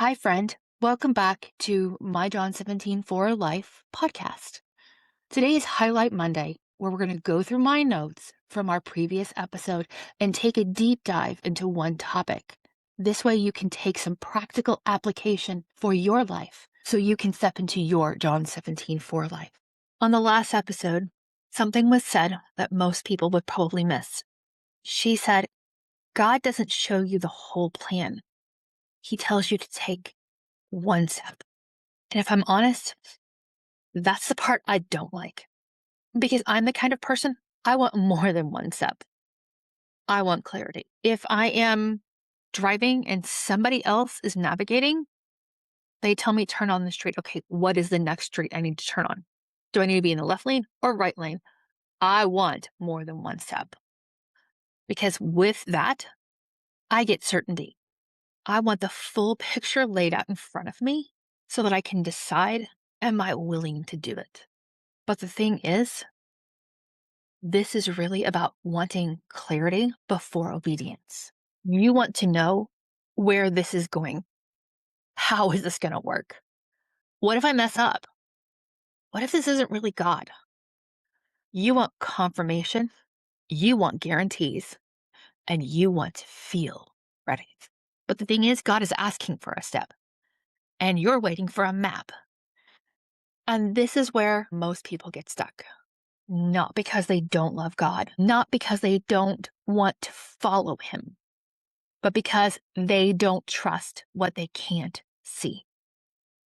Hi, friend. Welcome back to my John 17 for Life podcast. Today is Highlight Monday, where we're going to go through my notes from our previous episode and take a deep dive into one topic. This way, you can take some practical application for your life so you can step into your John 17 for life. On the last episode, something was said that most people would probably miss. She said, God doesn't show you the whole plan. He tells you to take one step. And if I'm honest, that's the part I don't like because I'm the kind of person I want more than one step. I want clarity. If I am driving and somebody else is navigating, they tell me turn on the street. Okay, what is the next street I need to turn on? Do I need to be in the left lane or right lane? I want more than one step because with that, I get certainty. I want the full picture laid out in front of me so that I can decide, am I willing to do it? But the thing is, this is really about wanting clarity before obedience. You want to know where this is going. How is this going to work? What if I mess up? What if this isn't really God? You want confirmation, you want guarantees, and you want to feel ready. But the thing is, God is asking for a step, and you're waiting for a map. And this is where most people get stuck. Not because they don't love God, not because they don't want to follow Him, but because they don't trust what they can't see.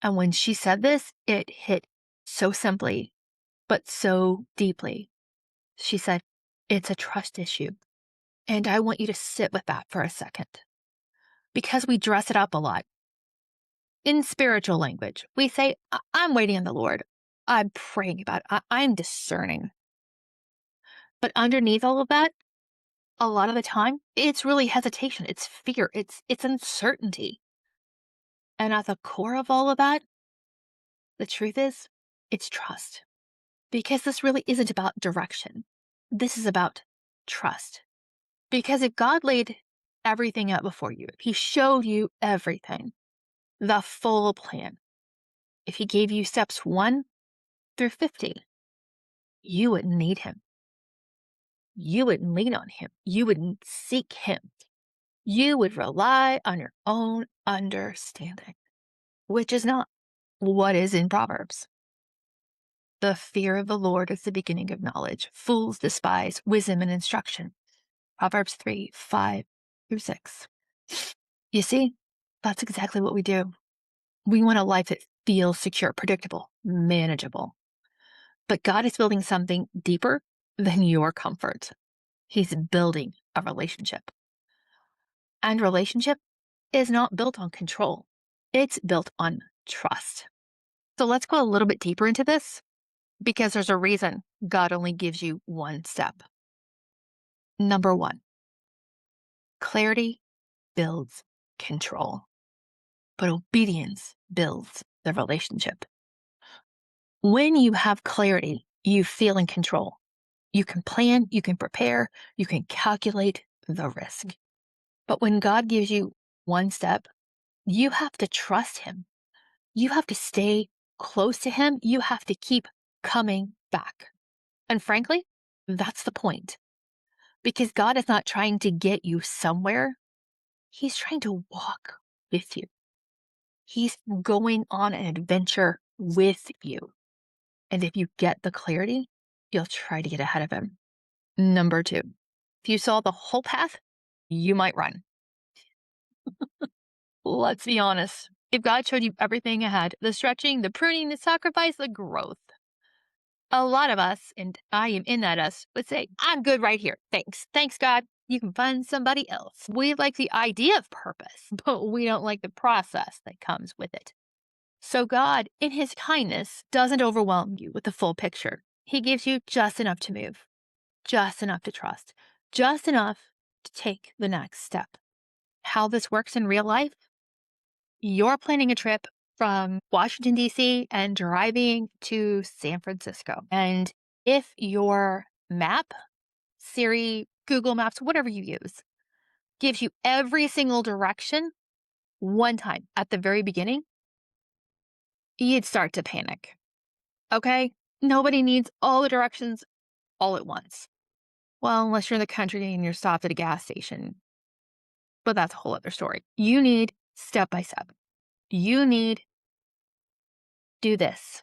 And when she said this, it hit so simply, but so deeply. She said, it's a trust issue. And I want you to sit with that for a second because we dress it up a lot. In spiritual language, we say, I'm waiting on the Lord. I'm praying about it. I'm discerning. But underneath all of that, a lot of the time, it's really hesitation. It's fear. It's uncertainty. And at the core of all of that, the truth is, it's trust. Because this really isn't about direction. This is about trust. Because if God laid everything out before you, if He showed you everything, the full plan, if He gave you steps 1 through 50, you wouldn't need Him. You wouldn't lean on Him. You wouldn't seek Him. You would rely on your own understanding, which is not what is in Proverbs. The fear of the Lord is the beginning of knowledge. Fools despise wisdom and instruction. Proverbs 3, 5 through 6. You see, that's exactly what we do. We want a life that feels secure, predictable, manageable. But God is building something deeper than your comfort. He's building a relationship. And relationship is not built on control. It's built on trust. So let's go a little bit deeper into this because there's a reason God only gives you one step. Number 1, clarity builds control, but obedience builds the relationship. When you have clarity, you feel in control. You can plan, you can prepare, you can calculate the risk. But when God gives you one step, you have to trust Him. You have to stay close to Him. You have to keep coming back. And frankly, that's the point. Because God is not trying to get you somewhere. He's trying to walk with you. He's going on an adventure with you. And if you get the clarity, you'll try to get ahead of Him. Number 2, if you saw the whole path, you might run. Let's be honest. If God showed you everything ahead, the stretching, the pruning, the sacrifice, the growth, a lot of us, and I am in that us, would say, I'm good right here. Thanks. Thanks, God. You can find somebody else. We like the idea of purpose, but we don't like the process that comes with it. So God, in His kindness, doesn't overwhelm you with the full picture. He gives you just enough to move, just enough to trust, just enough to take the next step. How this works in real life? You're planning a trip from Washington, D.C. and driving to San Francisco. And if your map, Siri, Google Maps, whatever you use, gives you every single direction, one time at the very beginning, you'd start to panic. Okay? Nobody needs all the directions all at once. Well, unless you're in the country and you're stopped at a gas station. But that's a whole other story. You need step by step. You need do this,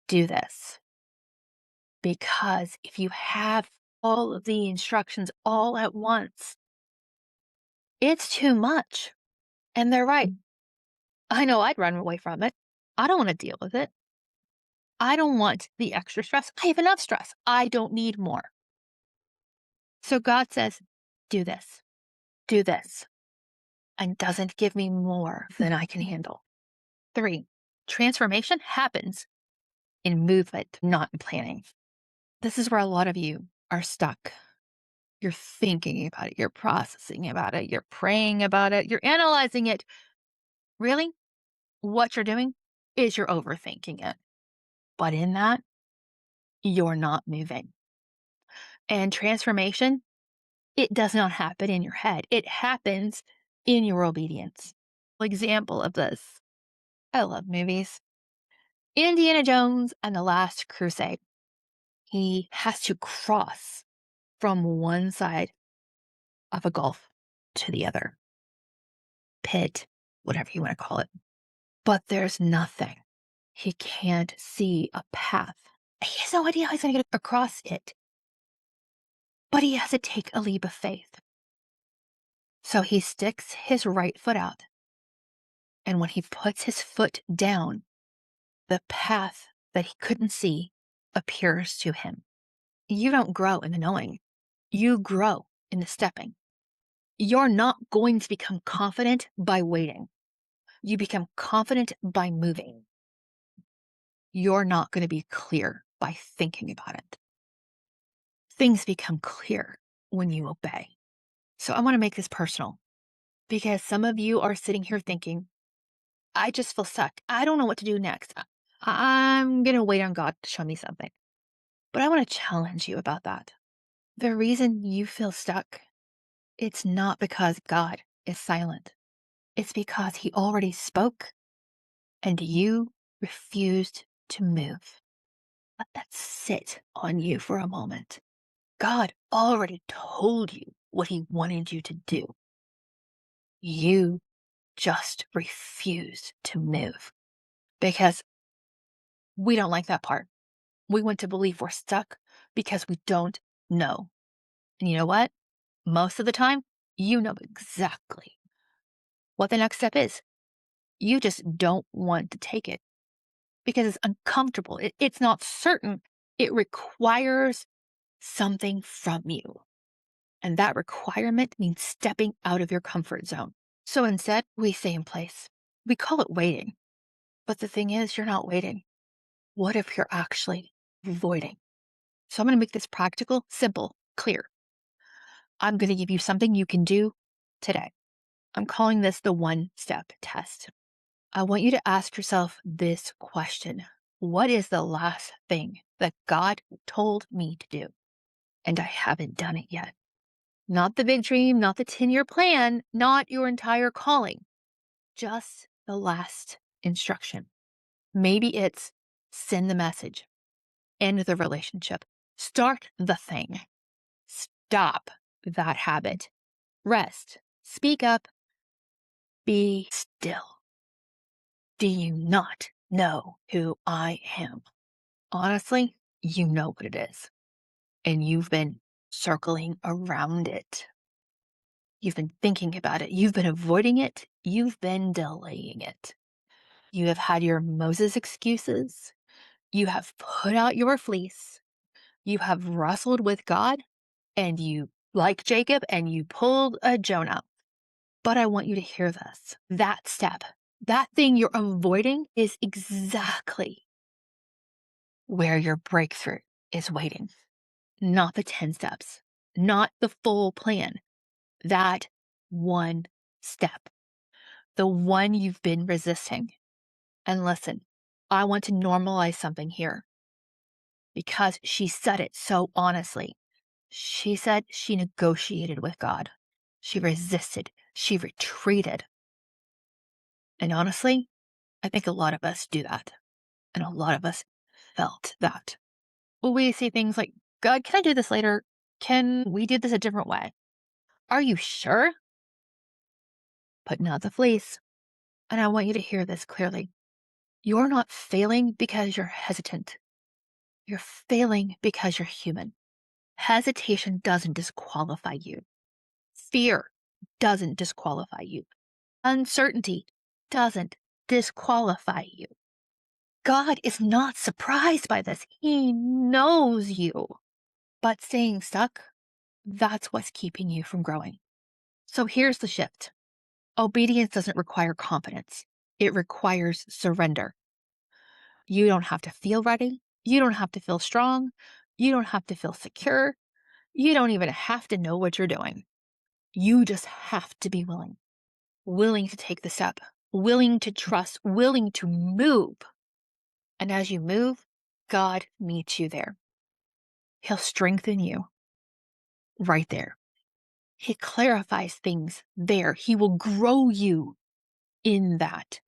do this. Because if you have all of the instructions all at once, it's too much. And they're right. I know I'd run away from it. I don't want to deal with it. I don't want the extra stress. I have enough stress. I don't need more. So God says, do this, and doesn't give me more than I can handle. 3, transformation happens in movement, not in planning. This is where a lot of you are stuck. You're thinking about it, you're processing about it, you're praying about it, you're analyzing it. Really, what you're doing is you're overthinking it. But in that, you're not moving. And transformation, it does not happen in your head. It happens in your obedience. Example of this. I love movies. Indiana Jones and the Last Crusade. He has to cross from one side of a gulf to the other. Pit, whatever you want to call it. But there's nothing. He can't see a path. He has no idea how he's going to get across it. But he has to take a leap of faith. So he sticks his right foot out. And when he puts his foot down, the path that he couldn't see appears to him. You don't grow in the knowing. You grow in the stepping. You're not going to become confident by waiting. You become confident by moving. You're not going to be clear by thinking about it. Things become clear when you obey. So I want to make this personal because some of you are sitting here thinking, I just feel stuck. I don't know what to do next. I'm going to wait on God to show me something. But I want to challenge you about that. The reason you feel stuck, it's not because God is silent. It's because he already spoke and you refused to move. Let that sit on you for a moment. God already told you what he wanted you to do. You just refused to move because we don't like that part. We want to believe we're stuck because we don't know. And you know what? Most of the time, you know exactly what the next step is. You just don't want to take it because it's uncomfortable. It's not certain. It requires something from you. And that requirement means stepping out of your comfort zone. So instead, we stay in place. We call it waiting. But the thing is, you're not waiting. What if you're actually avoiding? So I'm going to make this practical, simple, clear. I'm going to give you something you can do today. I'm calling this the 1-step test. I want you to ask yourself this question. What is the last thing that God told me to do? And I haven't done it yet. Not the big dream, not the 10-year plan, not your entire calling. Just the last instruction. Maybe it's send the message, end the relationship, start the thing, stop that habit, rest, speak up, be still. Do you not know who I am? Honestly, you know what it is. And you've been circling around it. You've been thinking about it. You've been avoiding it. You've been delaying it. You have had your Moses excuses. You have put out your fleece. You have wrestled with God and you, like Jacob, and you pulled a Jonah. But I want you to hear this. That step, that thing you're avoiding is exactly where your breakthrough is waiting. Not the 10 steps, not the full plan. That one step, the one you've been resisting. And listen, I want to normalize something here because she said it so honestly. She said she negotiated with God. She resisted. She retreated. And honestly, I think a lot of us do that. And a lot of us felt that. We say things like, God, can I do this later? Can we do this a different way? Are you sure? Putting out the fleece. And I want you to hear this clearly. You're not failing because you're hesitant. You're failing because you're human. Hesitation doesn't disqualify you. Fear doesn't disqualify you. Uncertainty doesn't disqualify you. God is not surprised by this. He knows you. But staying stuck, that's what's keeping you from growing. So here's the shift. Obedience doesn't require confidence. It requires surrender. You don't have to feel ready. You don't have to feel strong. You don't have to feel secure. You don't even have to know what you're doing. You just have to be willing to take the step, willing to trust, willing to move. And as you move, God meets you there. He'll strengthen you right there. He clarifies things there. He will grow you in that.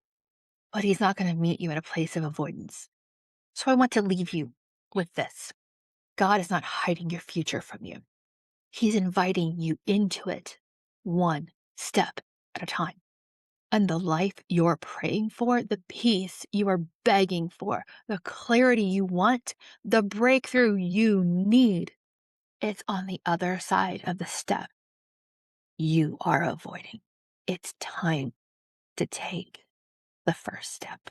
But he's not going to meet you in a place of avoidance. So I want to leave you with this. God is not hiding your future from you. He's inviting you into it one step at a time. And the life you're praying for, the peace you are begging for, the clarity you want, the breakthrough you need, it's on the other side of the step you are avoiding. It's time to take the first step.